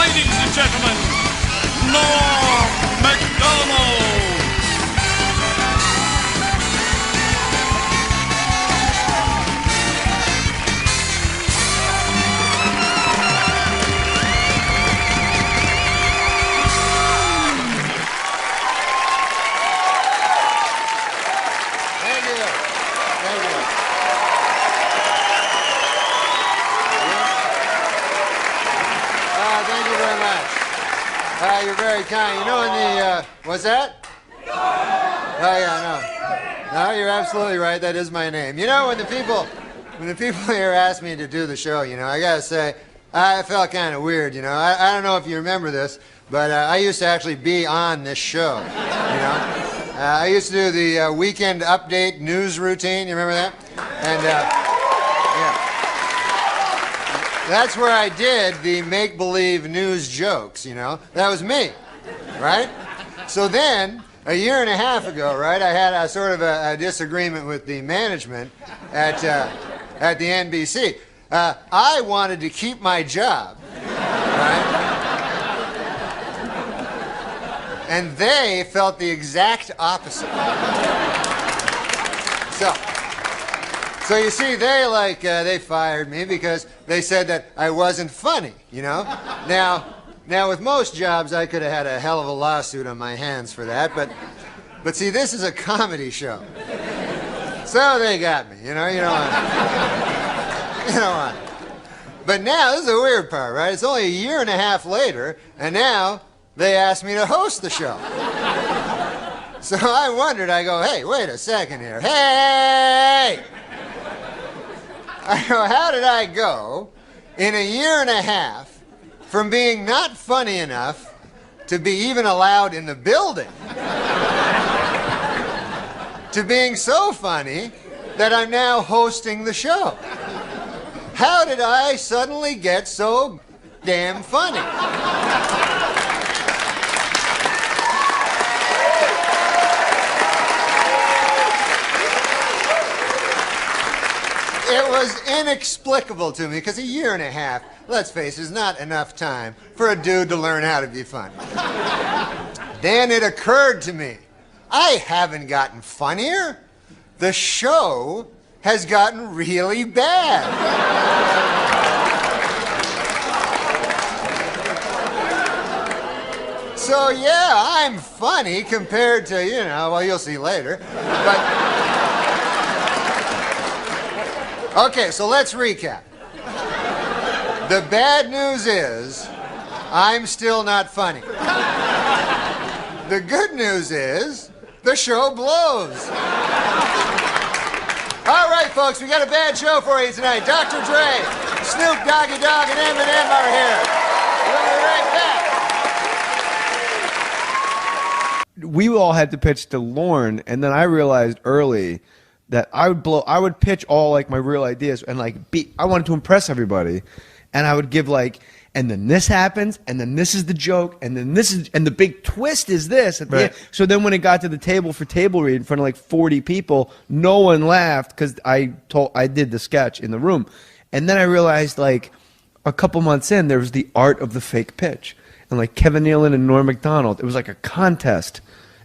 Ladies and gentlemen, Norm Macdonald. You're very kind. You know, in the, what's that? Oh, yeah, no. No, you're absolutely right. That is my name. You know, when the people here asked me to do the show, you know, I gotta say, I felt kind of weird, you know. I don't know if you remember this, but I used to actually be on this show, you know. I used to do the weekend update news routine. You remember that? And, yeah. That's where I did the make-believe news jokes, you know. That was me, right? So then, a year and a half ago, right, I had a sort of a disagreement with the management at the NBC. I wanted to keep my job, right? And they felt the exact opposite. So you see, they fired me because they said that I wasn't funny, you know? Now with most jobs, I could have had a hell of a lawsuit on my hands for that, but see, this is a comedy show. So they got me, you know what? You know what? But now, this is the weird part, right? It's only a year and a half later, and now they asked me to host the show. So I wondered, I go, hey, wait a second here. Hey! I go, how did I go in a year and a half from being not funny enough to be even allowed in the building to being so funny that I'm now hosting the show? How did I suddenly get so damn funny? It was inexplicable to me, because a year and a half, let's face it, is not enough time for a dude to learn how to be funny. Then it occurred to me, I haven't gotten funnier. The show has gotten really bad. So yeah, I'm funny compared to, you know, well, you'll see later. But okay, so let's recap. The bad news is, I'm still not funny. The good news is, the show blows. All right, folks, we got a bad show for you tonight. Dr. Dre, Snoop Doggy Dogg, and Eminem are here. We'll be right back. We all had to pitch to Lorne, and then I realized early that I would pitch all like my real ideas and I wanted to impress everybody, and I would give and then this happens, and then this is the joke, and then this is, and the big twist is this at the end. So then when it got to the table for table read in front of 40 people, no one laughed because I did the sketch in the room, and then I realized a couple months in there was the art of the fake pitch, and Kevin Nealon and Norm Macdonald, it was like a contest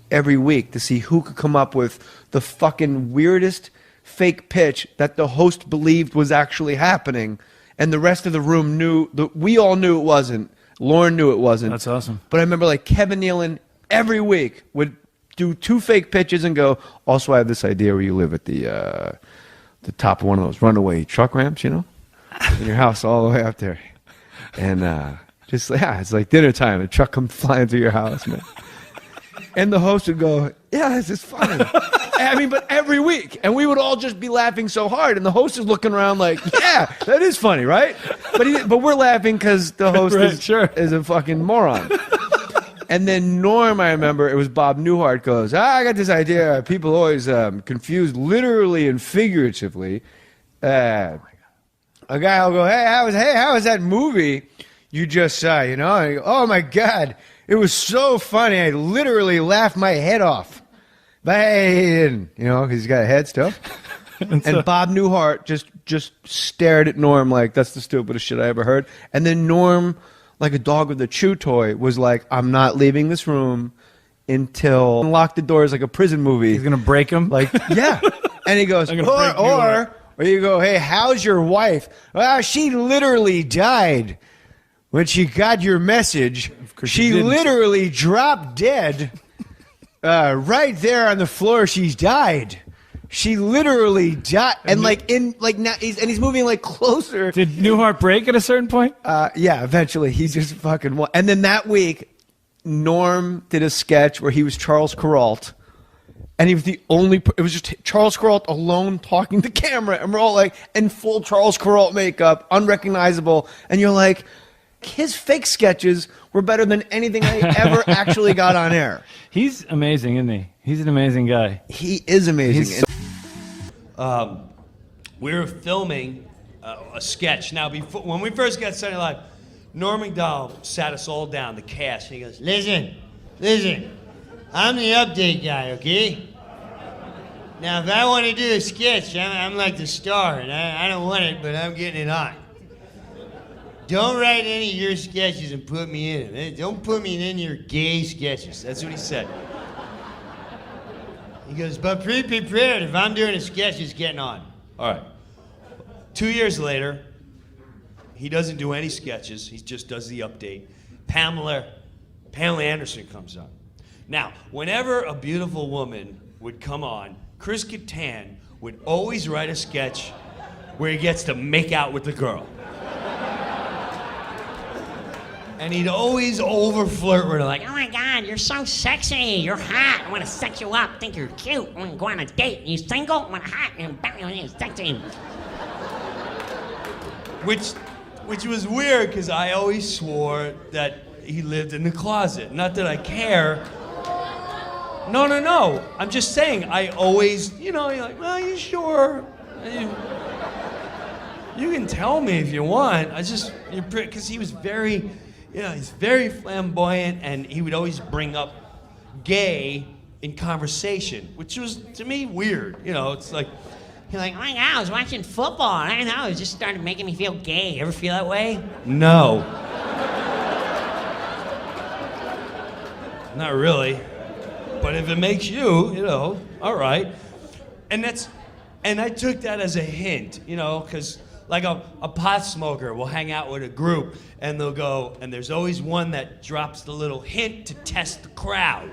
every week to see who could come up with the fucking weirdest fake pitch that the host believed was actually happening, and the rest of the room knew. We all knew it wasn't. Lorne knew it wasn't. That's awesome. But I remember Kevin Nealon every week would do 2 fake pitches and go, also I have this idea where you live at the top of one of those runaway truck ramps, you know, in your house all the way up there, and it's like dinner time. The truck comes flying through your house, man. And the host would go, yeah, this is funny. I mean, but every week. And we would all just be laughing so hard. And the host is looking around yeah, that is funny, right? But we're laughing because the host is a fucking moron. And then Norm, I remember, it was Bob Newhart goes, I got this idea. People always confuse literally and figuratively. A guy will go, hey, how was that movie you just saw, you know? And I go, oh, my God. It was so funny. I literally laughed my head off. But he didn't, you know, because he's got a head still. And Bob Newhart just stared at Norm like, that's the stupidest shit I ever heard. And then Norm, like a dog with a chew toy, was like, I'm not leaving this room until lock the doors like a prison movie. He's gonna break him. Like, yeah. And he goes, or you go, hey, how's your wife? Well, she literally died when she got your message. She literally dropped dead right there on the floor. She's died. She literally died, and now he's moving like closer. Did Newhart break at a certain point? Yeah, eventually he just fucking won. And then that week, Norm did a sketch where he was Charles Kuralt, and he was the only. It was just Charles Kuralt alone talking to camera, and we're all like in full Charles Kuralt makeup, unrecognizable, and you're like, his fake sketches were better than anything I ever actually got on air. He's amazing, isn't he? He's an amazing guy. He is amazing. We were filming a sketch. Now, when we first got Saturday Night Live, Norm Macdonald sat us all down, the cast, and he goes, listen, I'm the update guy, okay? Now, if I want to do a sketch, I'm like the star, and I don't want it, but I'm getting it on. Don't write any of your sketches and put me in them. Don't put me in any of your gay sketches. That's what he said. He goes, but pre-prepared, if I'm doing a sketch, it's getting on. All right. 2 years later, he doesn't do any sketches. He just does the update. Pamela Anderson comes on. Now, whenever a beautiful woman would come on, Chris Kattan would always write a sketch where he gets to make out with the girl. And he'd always over-flirt with her, like, oh my God, you're so sexy, you're hot, I want to sex you up, think you're cute, I want to go on a date, you single, I want to hot, you're sexy. Which was weird, because I always swore that he lived in the closet. Not that I care. No, I'm just saying, I always, you're like, well, you sure? You can tell me if you want, because he was very... he's very flamboyant, and he would always bring up gay in conversation, which was, to me, weird. It's like, you're like, oh my God, I was watching football, and I don't know, it just started making me feel gay. You ever feel that way? No. Not really. But if it makes you, all right. And I took that as a hint, because... like a pot smoker will hang out with a group, and they'll go, and there's always one that drops the little hint to test the crowd.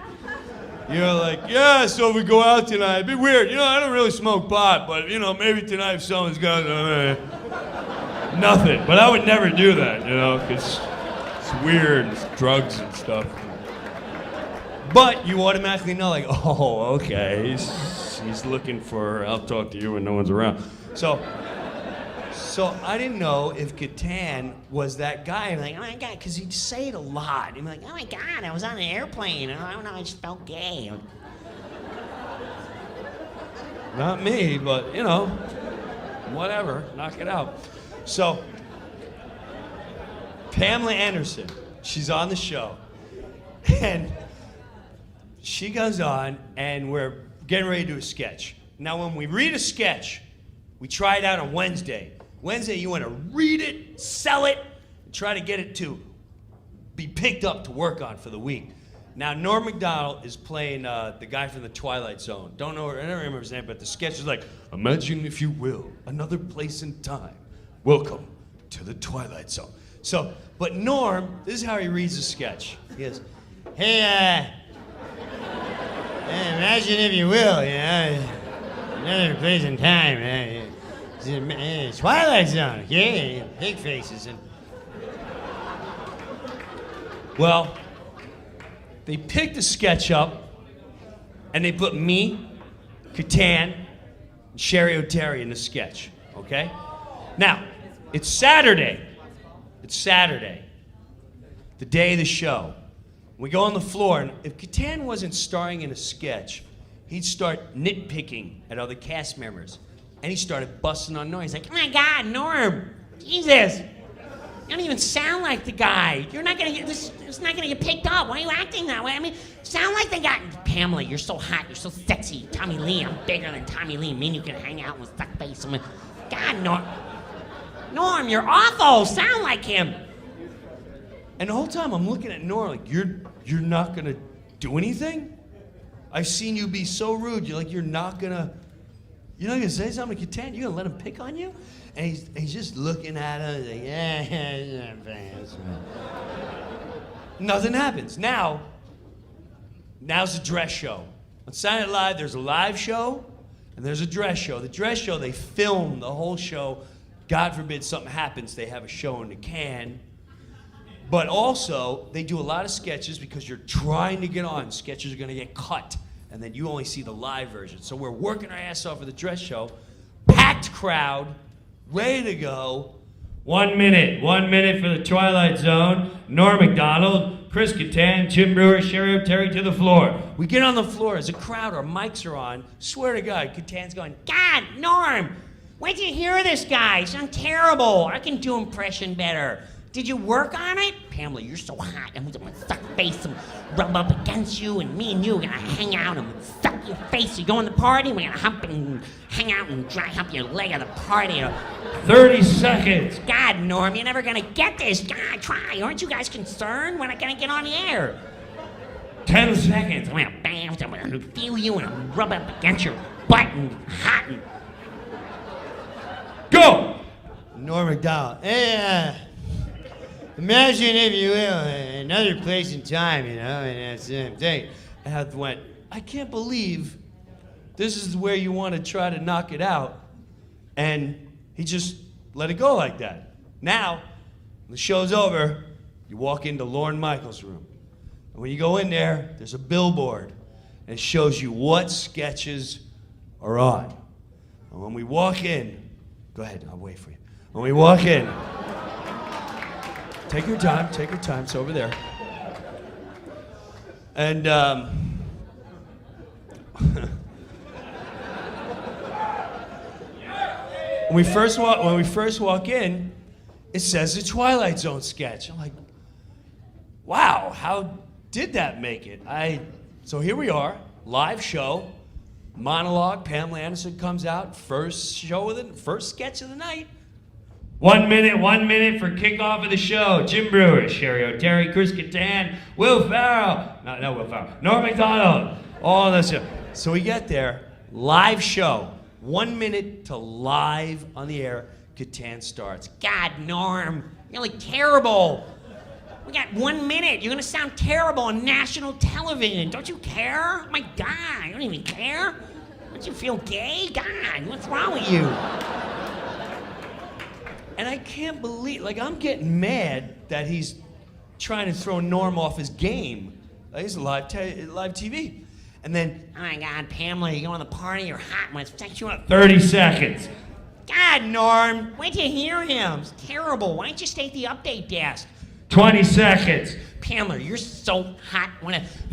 Like, yeah, so if we go out tonight, it'd be weird. I don't really smoke pot, but, maybe tonight if someone's got nothing. But I would never do that, because it's weird, it's drugs and stuff. But you automatically know, like, oh, okay, he's looking for, I'll talk to you when no one's around. So I didn't know if Kattan was that guy. I'm like, oh my God, because he'd say it a lot. He'd be like, oh my God, I was on an airplane, and I don't know, I just felt gay. Not me, but, whatever, knock it out. So, Pamela Anderson, she's on the show, and she goes on, and we're getting ready to do a sketch. Now, when we read a sketch, we try it out on Wednesday. Wednesday, you want to read it, sell it, and try to get it to be picked up to work on for the week. Now, Norm Macdonald is playing the guy from the Twilight Zone. I don't remember his name, but the sketch is like, imagine, if you will, another place and time. Welcome to the Twilight Zone. So, but Norm, this is how he reads the sketch. He goes, hey, imagine, if you will, another place and time. Twilight Zone, yeah, pig faces. Well, they picked the sketch up, and they put me, Kattan, and Sherry O'Terry in the sketch, okay? Now, it's Saturday. The day of the show. We go on the floor, and if Kattan wasn't starring in a sketch, he'd start nitpicking at other cast members. And he started busting on Norm. He's like, oh my God, Norm, Jesus, you don't even sound like the guy. You're not gonna get this. It's not gonna get picked up. Why are you acting that way? I mean, sound like the guy. Pamela, you're so hot. You're so sexy. Tommy Lee, I'm bigger than Tommy Lee. Me and you can hang out with fuck face. I mean, God, Norm, you're awful. Sound like him. And the whole time I'm looking at Nora like, you're not gonna do anything? I've seen you be so rude. You're not gonna say something to Catan? You're gonna let him pick on you? And he's just looking at her like, yeah. Nothing happens. Now's the dress show. On Saturday Night Live, there's a live show and there's a dress show. The dress show, they film the whole show. God forbid something happens, they have a show in the can. But also, they do a lot of sketches because you're trying to get on. Sketches are gonna get cut, and then you only see the live version. So we're working our ass off for the dress show. Packed crowd, ready to go. 1 minute for the Twilight Zone. Norm Macdonald, Chris Kattan, Jim Brewer, Sherry Terry to the floor. We get on the floor. As a crowd, our mics are on. Swear to God, Kattan's going, God, Norm, where'd you hear this guy? Sound terrible. I can do impression better. Did you work on it? Pamela, you're so hot. I'm gonna suck your face and rub up against you, and me and you are gonna hang out and suck your face. You go in the party, we're gonna hump and hang out and dry hump your leg at the party. 30 seconds. God, Norm, you're never gonna get this. God, try. Aren't you guys concerned? We're not gonna get on the air. 10 seconds. I'm gonna bam, I'm gonna feel you and I'll rub up against your butt and hot and... Go! Norm Macdonald. Hey, imagine, if you will, another place and time, and that's the same thing. And I went, I can't believe this is where you want to try to knock it out. And he just let it go like that. Now, when the show's over, you walk into Lorne Michaels' room. And when you go in there, there's a billboard. And it shows you what sketches are on. And when we walk in, go ahead, I'll wait for you. When we walk in, take your time, it's over there. And when we first walk in, it says the Twilight Zone sketch. I'm like, wow, how did that make it? So here we are, live show, Monologue. Pamela Anderson comes out, first sketch of the night. 1 minute for kickoff of the show. Jim Brewer, Sherry O'Terry, Chris Kattan, Will Ferrell, not Will Ferrell, Norm Macdonald, all this show. So we get there, live show, 1 minute to live on the air. Kattan starts. God, Norm, you're like terrible. We got 1 minute. You're gonna sound terrible on national television. Don't you care? Oh my God, you don't even care? Don't you feel gay? God, what's wrong with you? And I can't believe, I'm getting mad that he's trying to throw Norm off his game. He's live TV. And then, oh my God, Pamela, you go to the party, you're hot, I'm gonna text you up 30 seconds. God, Norm, where'd you hear him? It's terrible. Why don't you stay at the update desk? 20 seconds. Pamela, you're so hot.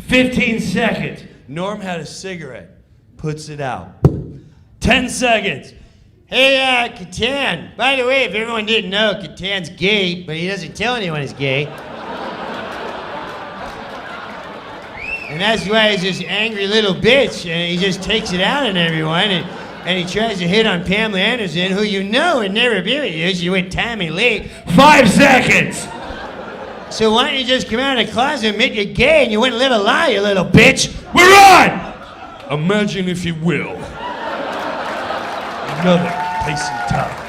15 seconds. Norm had a cigarette, puts it out. 10 seconds. Hey, Kattan. By the way, if everyone didn't know, Kattan's gay, but he doesn't tell anyone he's gay. And that's why he's this angry little bitch, and he just takes it out on everyone, and he tries to hit on Pamela Anderson, who you know would never be with you. She went Tammy Lee. 5 seconds! So why don't you just come out of the closet and admit you're gay and you wouldn't live a lie, you little bitch? We're on! Imagine if you will. Another place and time.